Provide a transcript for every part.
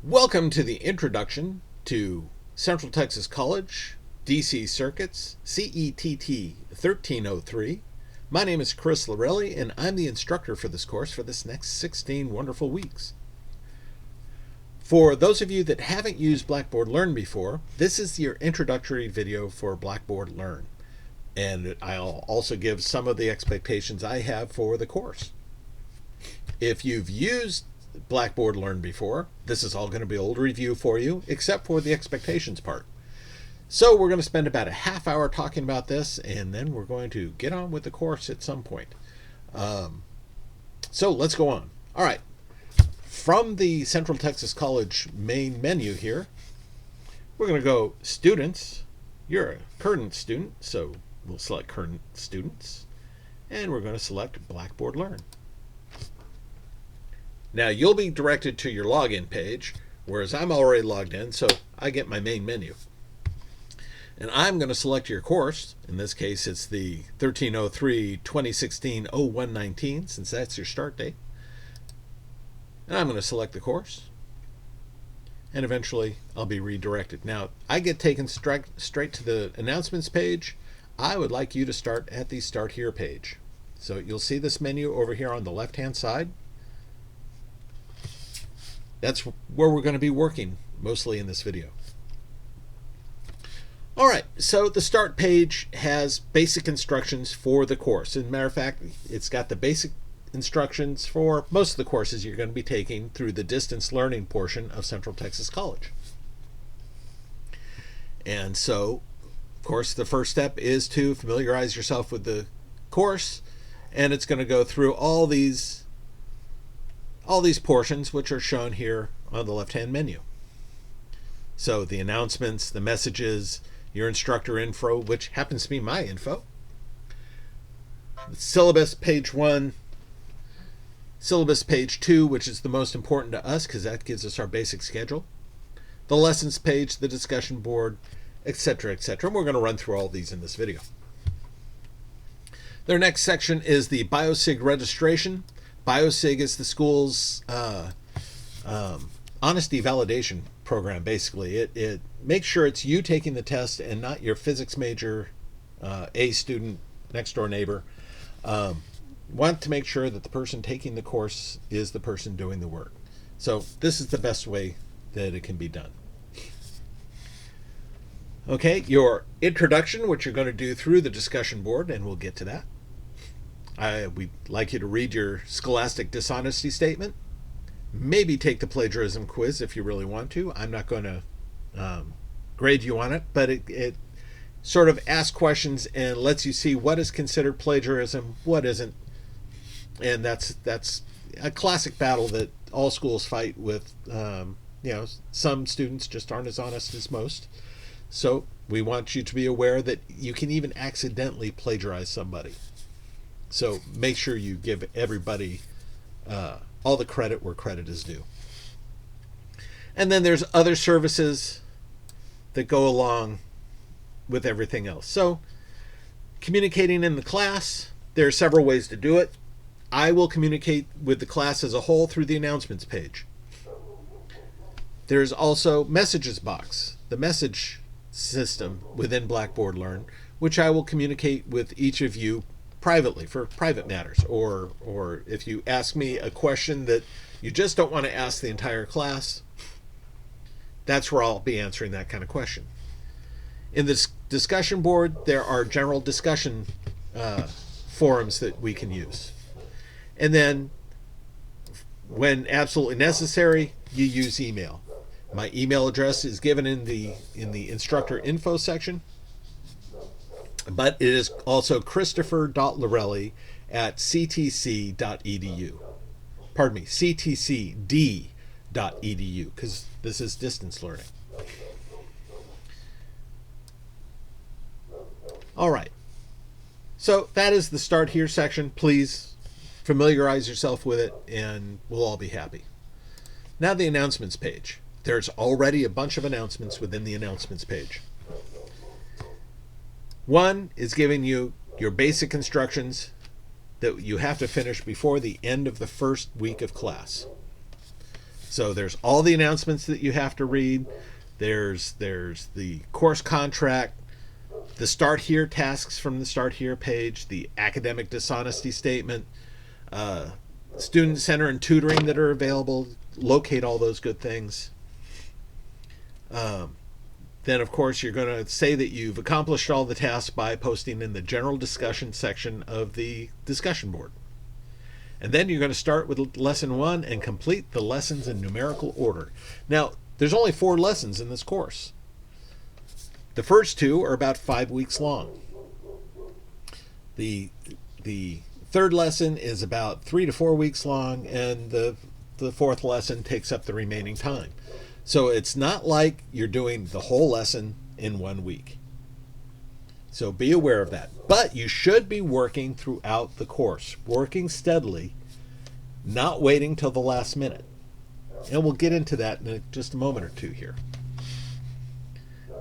Welcome to the introduction to Central Texas College, DC Circuits, CETT 1303. My name is Chris Lorelli, and I'm the instructor for this course for this next 16 wonderful weeks. For those of you that haven't used Blackboard Learn before, this is your introductory video for Blackboard Learn. And I'll also give some of the expectations I have for the course. If you've used Blackboard Learn before, this is all going to be old review for you, except for the expectations part. So we're going to spend about a half hour talking about this, and then we're going to get on with the course at some point. So let's go on. All right. From the Central Texas College main menu here, we're going to go Students. You're a current student, so we'll select Current Students, and we're going to select Blackboard Learn. Now you'll be directed to your login page, whereas I'm already logged in, so I get my main menu. And I'm going to select your course. In this case, it's the 1303-2016-0119, since that's your start date. And I'm going to select the course. And eventually, I'll be redirected. Now, I get taken straight to the announcements page. I would like you to start at the Start Here page. So you'll see this menu over here on the left-hand side. That's where we're going to be working mostly in this video. All right, so the start page has basic instructions for the course. As a matter of fact, it's got the basic instructions for most of the courses you're going to be taking through the distance learning portion of Central Texas College. And so, of course, the first step is to familiarize yourself with the course, and it's going to go through all these portions, which are shown here on the left-hand menu. So the announcements, the messages, your instructor info, which happens to be my info, the syllabus page 1, syllabus page 2, which is the most important to us because that gives us our basic schedule, the lessons page, the discussion board, etc., etc. And we're going to run through all these in this video. Their next section is the BioSig registration. BioSig is the school's honesty validation program, basically. It makes sure it's you taking the test and not your physics major, A student, next door neighbor. Want to make sure that the person taking the course is the person doing the work. So this is the best way that it can be done. Okay, your introduction, which you're going to do through the discussion board, and we'll get to that. We'd like you to read your scholastic dishonesty statement. Maybe take the plagiarism quiz if you really want to. I'm not going to grade you on it, but it sort of asks questions and lets you see what is considered plagiarism, what isn't. And that's a classic battle that all schools fight with. Some students just aren't as honest as most. So we want you to be aware that you can even accidentally plagiarize somebody. So make sure you give everybody all the credit where credit is due. And then there's other services that go along with everything else. So communicating in the class, there are several ways to do it. I will communicate with the class as a whole through the announcements page. There's also messages box, the message system within Blackboard Learn, which I will communicate with each of you privately for private matters, or if you ask me a question that you just don't want to ask the entire class, that's where I'll be answering that kind of question. In this discussion board, there are general discussion forums that we can use. And then when absolutely necessary, you use email. My email address is given in the instructor info section. But it is also christopher.lorelli@ctc.edu. Pardon me, ctcd.edu, because this is distance learning. All right. So that is the Start Here section. Please familiarize yourself with it, and we'll all be happy. Now the announcements page. There's already a bunch of announcements within the announcements page. One is giving you your basic instructions that you have to finish before the end of the first week of class. So there's all the announcements that you have to read. There's the course contract, the Start Here tasks from the Start Here page, the academic dishonesty statement, student center and tutoring that are available. Locate all those good things. Then, of course, you're going to say that you've accomplished all the tasks by posting in the general discussion section of the discussion board. And then you're going to start with lesson 1 and complete the lessons in numerical order. Now, there's only 4 lessons in this course. The first 2 are about 5 weeks long. The third lesson is about 3 to 4 weeks long, and the fourth lesson takes up the remaining time. So it's not like you're doing the whole lesson in 1 week. So be aware of that. But you should be working throughout the course, working steadily, not waiting till the last minute. And we'll get into that in just a moment or two here.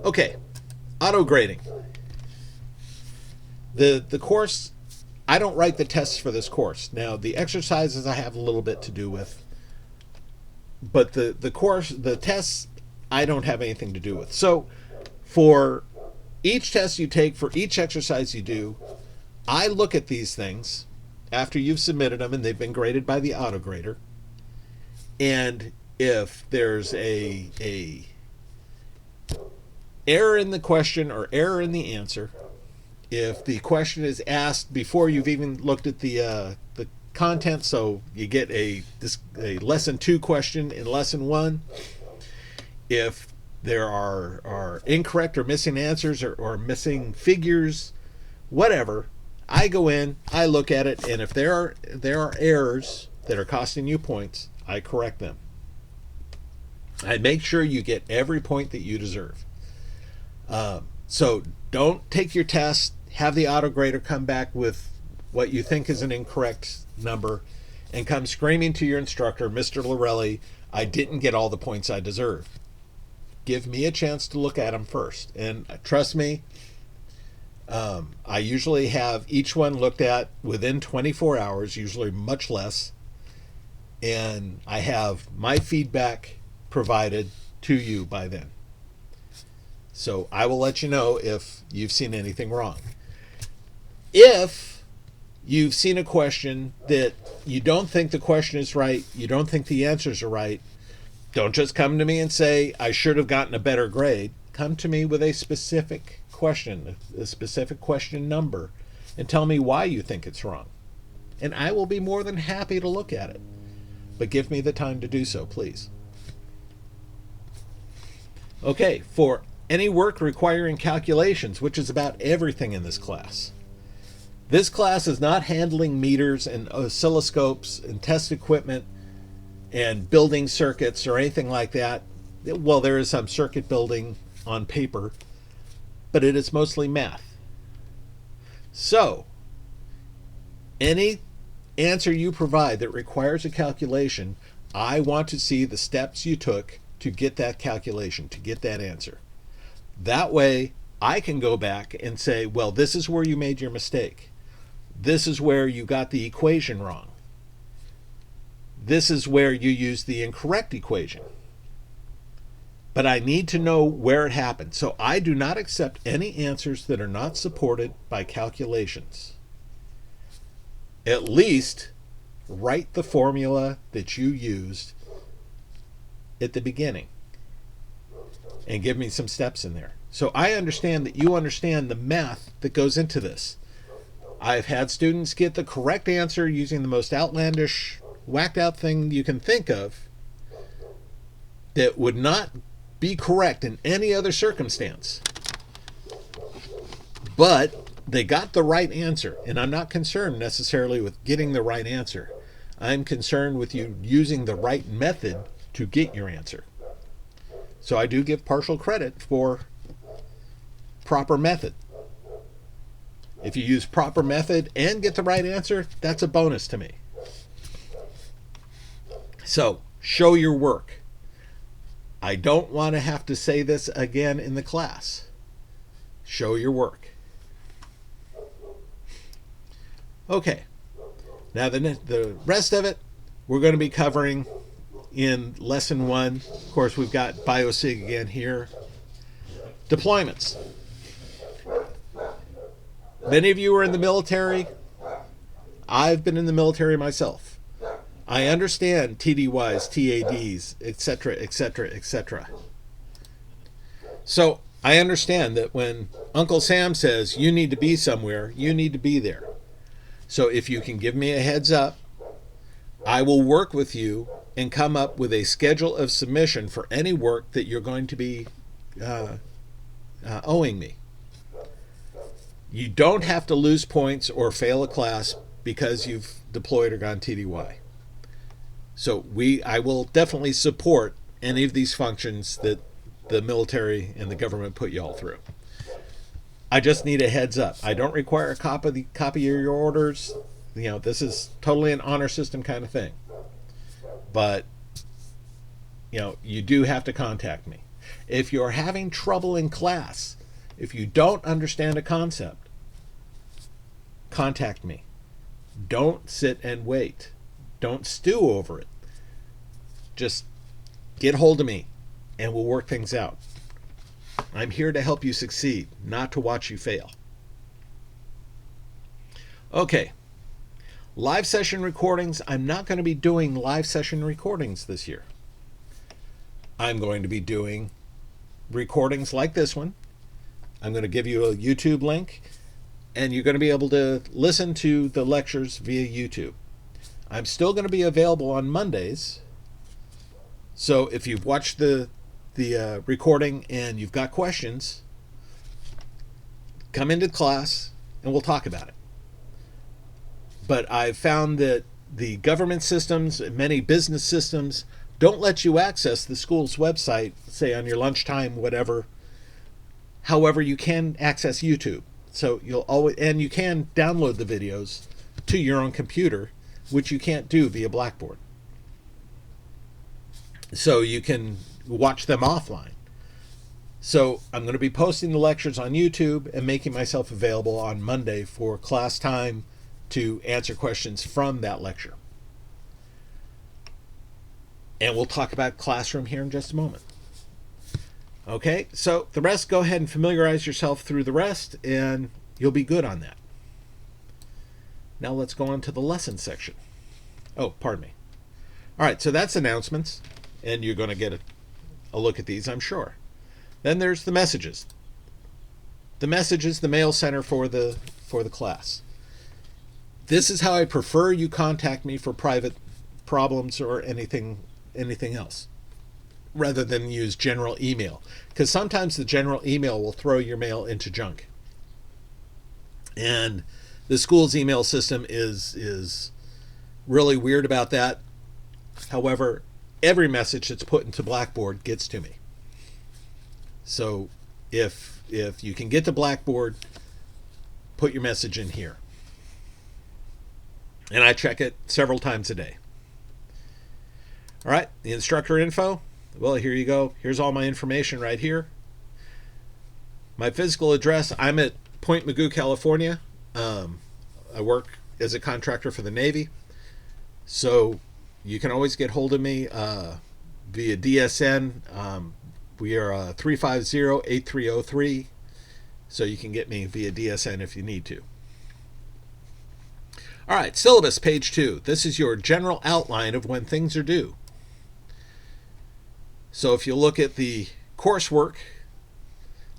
Okay, auto grading. The course, I don't write the tests for this course. Now, the exercises I have a little bit to do with, but the course, the tests, I don't have anything to do with. So for each test you take, for each exercise you do, I look at these things after you've submitted them and they've been graded by the auto grader. And if there's a error in the question or error in the answer, if the question is asked before you've even looked at the content, so you get a lesson 2 question in lesson 1, if there are incorrect or missing answers or missing figures, whatever, I go in, I look at it, and if there are errors that are costing you points, I correct them. I make sure you get every point that you deserve. So don't take your test, have the auto grader come back with what you think is an incorrect number, and come screaming to your instructor, Mr. Lorelli, I didn't get all the points I deserve. Give me a chance to look at them first. And trust me, I usually have each one looked at within 24 hours, usually much less, and I have my feedback provided to you by then. So I will let you know if you've seen anything wrong. If you've seen a question that you don't think the question is right, you don't think the answers are right, don't just come to me and say, I should have gotten a better grade. Come to me with a specific question, a specific question number, and tell me why you think it's wrong. And I will be more than happy to look at it. But give me the time to do so, please. Okay, for any work requiring calculations, which is about everything in this class. This class is not handling meters and oscilloscopes and test equipment and building circuits or anything like that. Well, there is some circuit building on paper, but it is mostly math. So, any answer you provide that requires a calculation, I want to see the steps you took to get that calculation, to get that answer. That way, I can go back and say, well, this is where you made your mistake. This is where you got the equation wrong. This is where you used the incorrect equation. But I need to know where it happened. So I do not accept any answers that are not supported by calculations. At least write the formula that you used at the beginning and give me some steps in there. So I understand that you understand the math that goes into this. I've had students get the correct answer using the most outlandish, whacked out thing you can think of that would not be correct in any other circumstance. But they got the right answer, and I'm not concerned necessarily with getting the right answer. I'm concerned with you using the right method to get your answer. So I do give partial credit for proper method. If you use proper method and get the right answer, that's a bonus to me. So, show your work. I don't want to have to say this again in the class. Show your work. Okay. Now the rest of it, we're going to be covering in lesson 1, of course, we've got biosig again here. Deployments. Many of you are in the military. I've been in the military myself. I understand TDYs, TADs, etc., etc., etc. So I understand that when Uncle Sam says you need to be somewhere, you need to be there. So if you can give me a heads up, I will work with you and come up with a schedule of submission for any work that you're going to be owing me. You don't have to lose points or fail a class because you've deployed or gone TDY. So I will definitely support any of these functions that the military and the government put you all through. I just need a heads up. I don't require a copy of your orders. You know, this is totally an honor system kind of thing. But, you know, you do have to contact me. If you're having trouble in class, if you don't understand a concept, contact me. Don't sit and wait. Don't stew over it. Just get hold of me and we'll work things out. I'm here to help you succeed, not to watch you fail. Okay. Live session recordings. I'm not going to be doing live session recordings this year. I'm going to be doing recordings like this one. I'm going to give you a YouTube link, and you're going to be able to listen to the lectures via YouTube. I'm still going to be available on Mondays. So if you've watched the recording and you've got questions, come into class and we'll talk about it. But I've found that the government systems, many business systems, don't let you access the school's website, say on your lunchtime, whatever. However, you can access YouTube. So you'll always, and you can download the videos to your own computer, which you can't do via Blackboard. So you can watch them offline. So I'm going to be posting the lectures on YouTube and making myself available on Monday for class time to answer questions from that lecture. And we'll talk about classroom here in just a moment. Okay, so the rest, go ahead and familiarize yourself through the rest and you'll be good on that. Now let's go on to the lesson section. Oh, pardon me. All right, so that's announcements, and you're going to get a look at these, I'm sure. Then there's the messages. The messages, the mail center for the class. This is how I prefer you contact me for private problems or anything else, rather than use general email, because sometimes the general email will throw your mail into junk. And the school's email system is really weird about that. However, every message that's put into Blackboard gets to me. So if you can get to Blackboard, put your message in here. And I check it several times a day. All right, the instructor info. Well, here you go. Here's all my information right here. My physical address, I'm at Point Mugu, California. I work as a contractor for the Navy. So you can always get hold of me via DSN. We are 350-8303. So you can get me via DSN if you need to. All right, syllabus, page 2. This is your general outline of when things are due. So if you look at the coursework,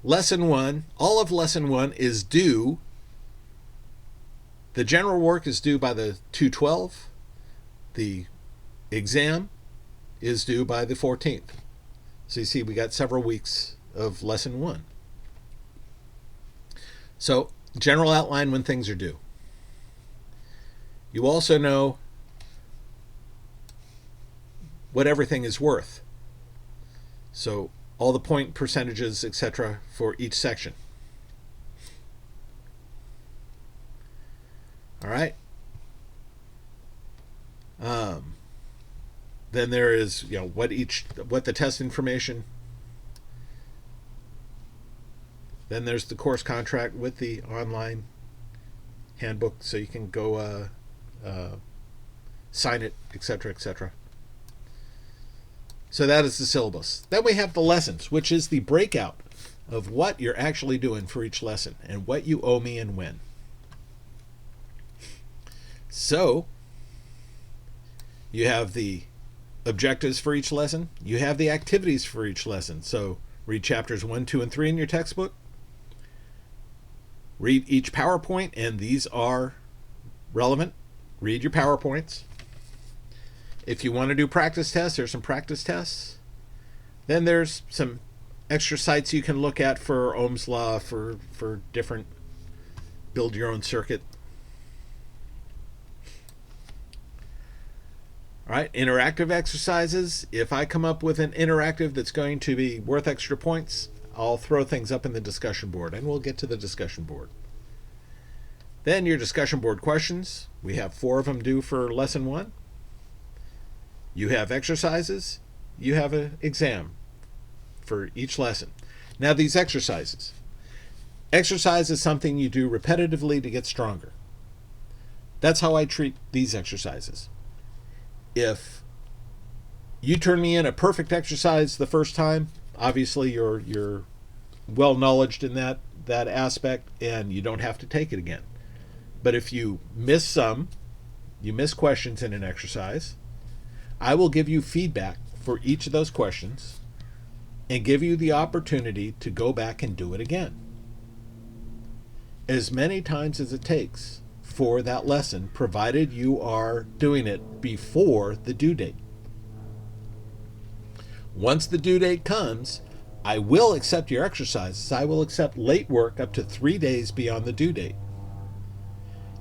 lesson 1, all of lesson 1 is due. The general work is due by the 2/12. The exam is due by the 14th. So you see we got several weeks of lesson 1. So general outline when things are due. You also know what everything is worth. So all the point percentages, etc., for each section. All right. Then there is, what the test information. Then there's the course contract with the online handbook, so you can go sign it, etc., etc. So that is the syllabus. Then we have the lessons, which is the breakout of what you're actually doing for each lesson and what you owe me and when. So you have the objectives for each lesson. You have the activities for each lesson. So read chapters 1, 2, and 3 in your textbook. Read each PowerPoint, and these are relevant. Read your PowerPoints. If you want to do practice tests, there's some practice tests. Then there's some extra sites you can look at for Ohm's law, for different build your own circuit. All right, interactive exercises. If I come up with an interactive that's going to be worth extra points, I'll throw things up in the discussion board, and we'll get to the discussion board. Then your discussion board questions. We have 4 of them due for lesson 1. You have exercises. You have an exam for each lesson. Now these exercises. Exercise is something you do repetitively to get stronger. That's how I treat these exercises. If you turn me in a perfect exercise the first time, obviously you're well knowledged in that aspect, and you don't have to take it again. But if you miss questions in an exercise, I will give you feedback for each of those questions and give you the opportunity to go back and do it again, as many times as it takes for that lesson, provided you are doing it before the due date. Once the due date comes, I will accept your exercises. I will accept late work up to 3 days beyond the due date.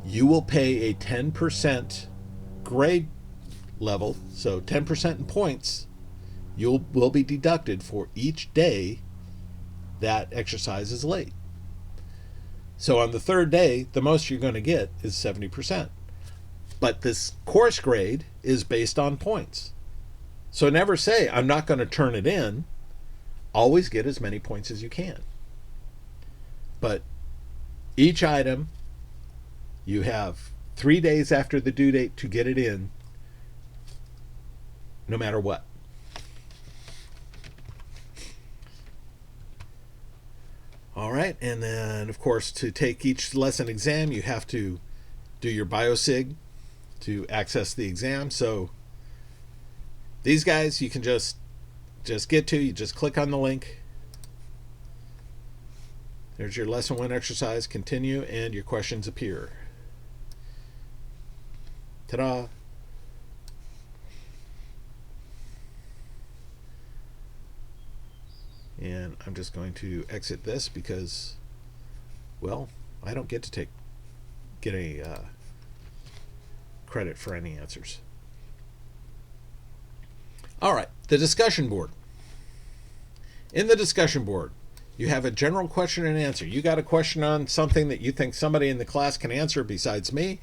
You will pay a 10% grade level, so 10% in points will be deducted for each day that exercise is late. So on the 3rd day, the most you're going to get is 70%. But this course grade is based on points. So never say, I'm not going to turn it in. Always get as many points as you can. But each item, you have 3 days after the due date to get it in, no matter what. All right, and then, of course, to take each lesson exam, you have to do your biosig to access the exam. So these guys you can just get to. You just click on the link. There's your lesson 1 exercise. Continue, and your questions appear. Ta-da! And I'm just going to exit this because, well, I don't get to get any credit for any answers. All right, the discussion board. In the discussion board, you have a general question and answer. You got a question on something that you think somebody in the class can answer besides me,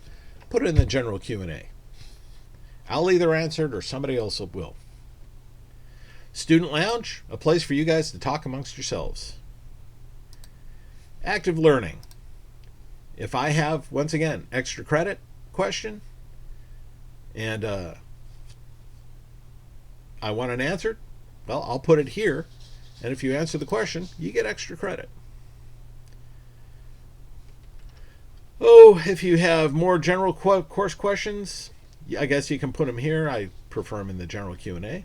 put it in the general Q&A. I'll either answer it or somebody else will. Student lounge, a place for you guys to talk amongst yourselves. Active learning. If I have, once again, extra credit question and I want an answer, well, I'll put it here. And if you answer the question, you get extra credit. Oh, if you have more general course questions, I guess you can put them here. I prefer them in the general Q&A.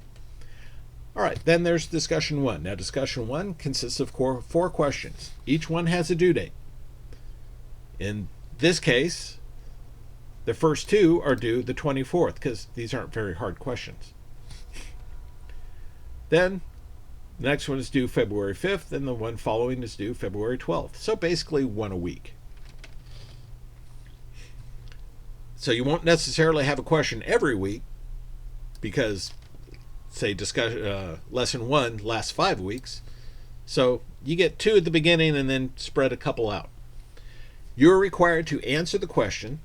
All right, then there's discussion 1. Now, discussion 1 consists of 4 questions. Each one has a due date. In this case, the first 2 are due the 24th because these aren't very hard questions. Then the next one is due February 5th, and the one following is due February 12th. So basically 1 a week. So you won't necessarily have a question every week because, say, lesson 1 lasts 5 weeks. So you get 2 at the beginning and then spread a couple out. You're required to answer the question,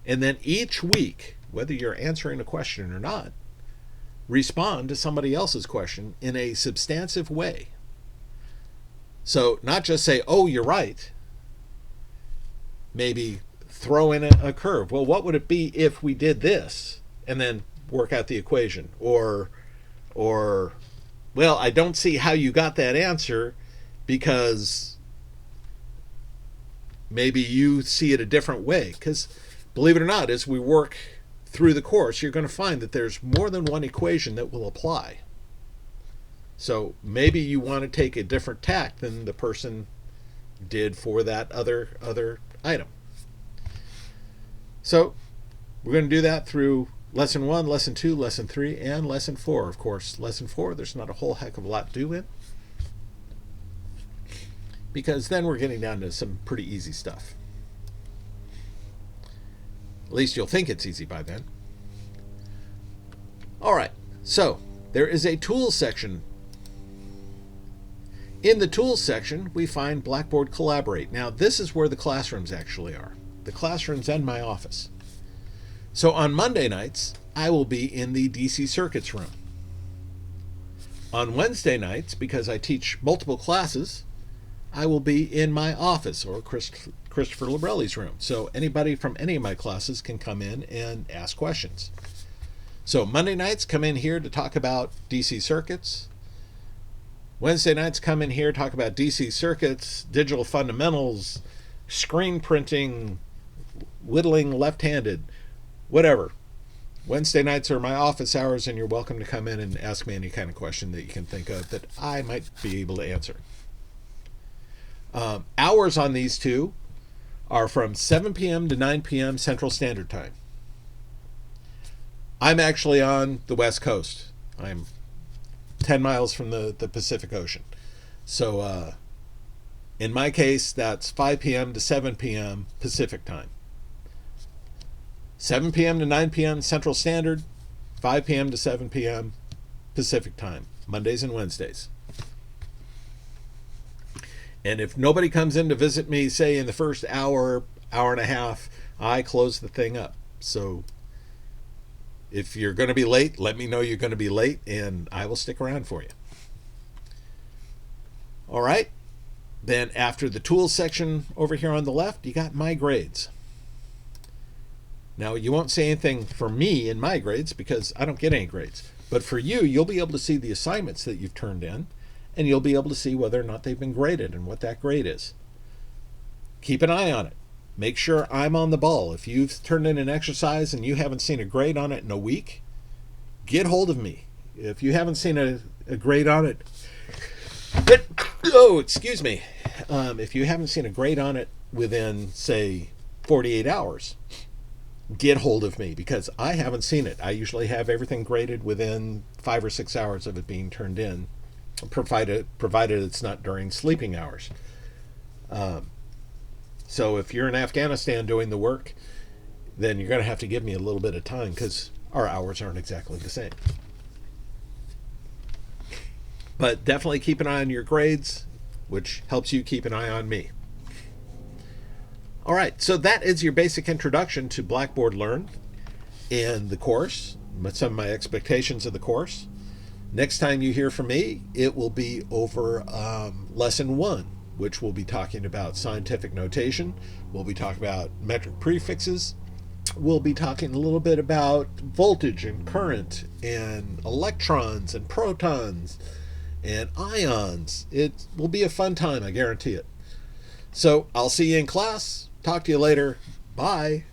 and then each week, whether you're answering a question or not, respond to somebody else's question in a substantive way. So not just say, oh, you're right. Maybe throw in a curve. Well, what would it be if we did this? And then work out the equation. Or Or, well, I don't see how you got that answer because maybe you see it a different way. Because, believe it or not, as we work through the course, you're going to find that there's more than one equation that will apply. So maybe you want to take a different tack than the person did for that other item. So we're going to do that through Lesson 1, Lesson 2, Lesson 3, and Lesson 4. Of course, Lesson 4, there's not a whole heck of a lot to do in, because then we're getting down to some pretty easy stuff. At least you'll think it's easy by then. All right, so there is a Tools section. In the Tools section, we find Blackboard Collaborate. Now, this is where the classrooms actually are. The classrooms and my office. So on Monday nights, I will be in the DC Circuits room. On Wednesday nights, because I teach multiple classes, I will be in my office, or Christopher Labrelli's room. So anybody from any of my classes can come in and ask questions. So Monday nights, come in here to talk about DC circuits. Wednesday nights, come in here, talk about DC circuits, digital fundamentals, screen printing, whittling left-handed, whatever. Wednesday nights are my office hours, and you're welcome to come in and ask me any kind of question that you can think of that I might be able to answer. Hours on these two are from 7 p.m. to 9 p.m. Central Standard Time. I'm actually on the West Coast. I'm 10 miles from the Pacific Ocean. So in my case, that's 5 p.m. to 7 p.m. Pacific Time. 7 p.m. to 9 p.m. Central Standard, 5 p.m. to 7 p.m. Pacific Time, Mondays and Wednesdays. And if nobody comes in to visit me, say in the first hour, hour and a half, I close the thing up. So if you're going to be late, let me know you're going to be late, and I will stick around for you. All right. Then after the tools section over here on the left, you got my grades. Now, you won't see anything for me in my grades because I don't get any grades. But for you, you'll be able to see the assignments that you've turned in, and you'll be able to see whether or not they've been graded and what that grade is. Keep an eye on it. Make sure I'm on the ball. If you've turned in an exercise and you haven't seen a grade on it in a week, get hold of me. If you haven't seen a grade on it, excuse me. If you haven't seen a grade on it within, say, 48 hours, get hold of me because I haven't seen it. I usually have everything graded within 5 or 6 hours of it being turned in, provided it's not during sleeping hours. So if you're in Afghanistan doing the work, then you're going to have to give me a little bit of time because our hours aren't exactly the same. But definitely keep an eye on your grades, which helps you keep an eye on me. All right, so that is your basic introduction to Blackboard Learn and the course, some of my expectations of the course. Next time you hear from me, it will be over Lesson 1, which we'll be talking about scientific notation. We'll be talking about metric prefixes. We'll be talking a little bit about voltage and current and electrons and protons and ions. It will be a fun time, I guarantee it. So I'll see you in class. Talk to you later. Bye.